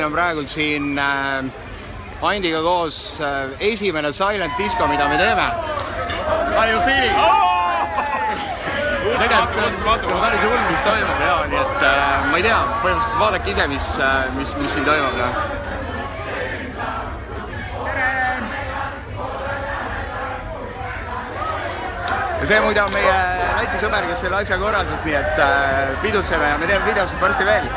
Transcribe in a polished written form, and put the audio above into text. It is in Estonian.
meil on praegu siin Andiga koos esimene silent disco, mida me teeme. How you feeling? Tegelikult see on päris hull, mis toimub ja nii et ma ei tea, põhimõtteliselt vaadake ise, mis siin toimub. Ja see muide on meie Läti sõber, kes selle asja korraldas, nii et pidutseme ja me teeme videosid varsti veel.